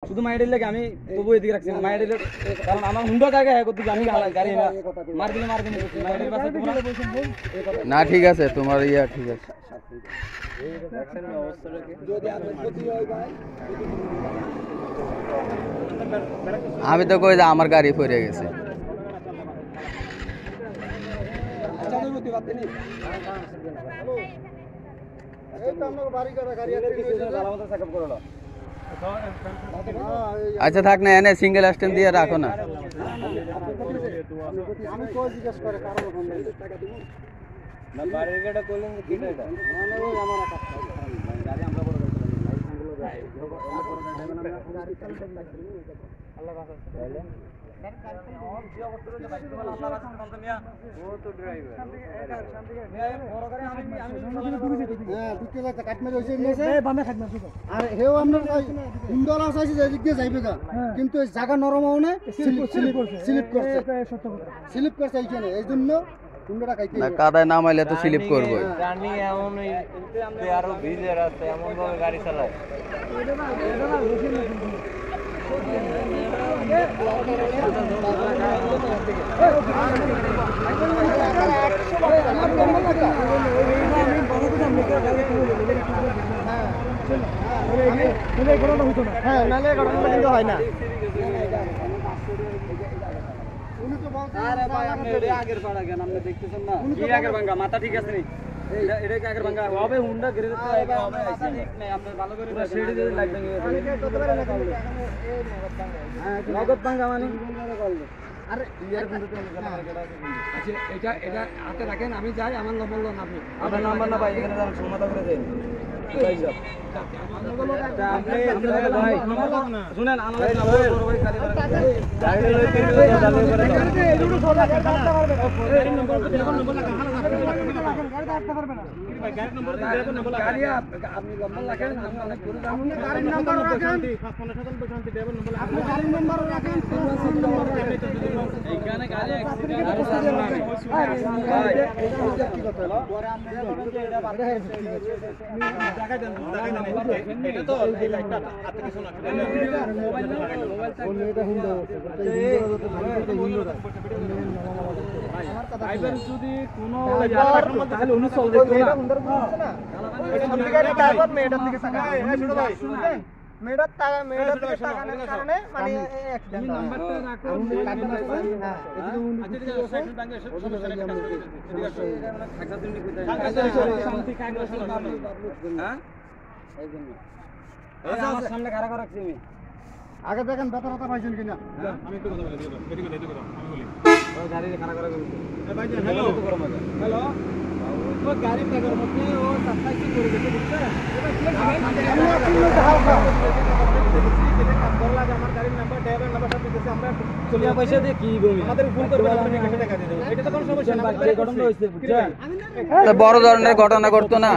শুধু মাইডের লাগে আমি তবু এদিকে রাখছি না মাইডের কারণ আমার হুন্ডা জায়গা হয় করতে আমি গাড়ি না মার দিলে মাইডের পাশে তোমরা না ঠিক আছে তোমার ইয়া ঠিক আছে আমি তো কই যে আমার গাড়ি পড়ে গেছে আচ্ছা থাক না এনে সিঙ্গেল স্ট্যান্ড দিয়ে রাখো না কিন্তু জায়গা নরম না স্লিপ করছে এইখানে এই জন্য কাদায় নামাইলে তো স্লিপ করবো আরো ভিজে রাস্তা এমন ভাবে গাড়ি চালায় হয় না মাথা ঠিক আছে নি এটাকে আগের ভাঙা হবে হুন্ডা গেরে ঠিক নাই আপনি ভালো করে সেটি দিয়ে লাইট ভেঙে গেছে নগদ ভাঙা মানে আরে ইয়ার কিন্তু আচ্ছা এটা এটা হাতে রাখেন আমি যাই আমার নম্বর লোন আপনি আপনার নাম্বার না ভাই এখানে যান সমাধা করে দেন শুনেন যদি কোনো মেয়েটার তাকানোর কারণে মানে নাম্বারটা রাখুন সামনে খারাপ রাখছি আমি আগে দেখেন ব্যথা ব্যথা পাইছেন কিনা আমি একটু কথা বলি গাড়ি খারাপ করা হ্যালো হ্যালো ও গাড়ি টাকার মধ্যে ও সাপ্লাই কি করে দিতে দিচ্ছে আমার গাড়ির নাম্বার ড্রাইভার নাম্বার সব দিতেছে আমরা চলিয়া পয়সা দিয়ে কি বলি আমাদের ফোন করবে আমরা টাকা টাকা দিয়ে দেব এটা তো কোনো সমস্যা না ঘটনা হইছে বুঝছেন বড় ধরনের ঘটনা করতো না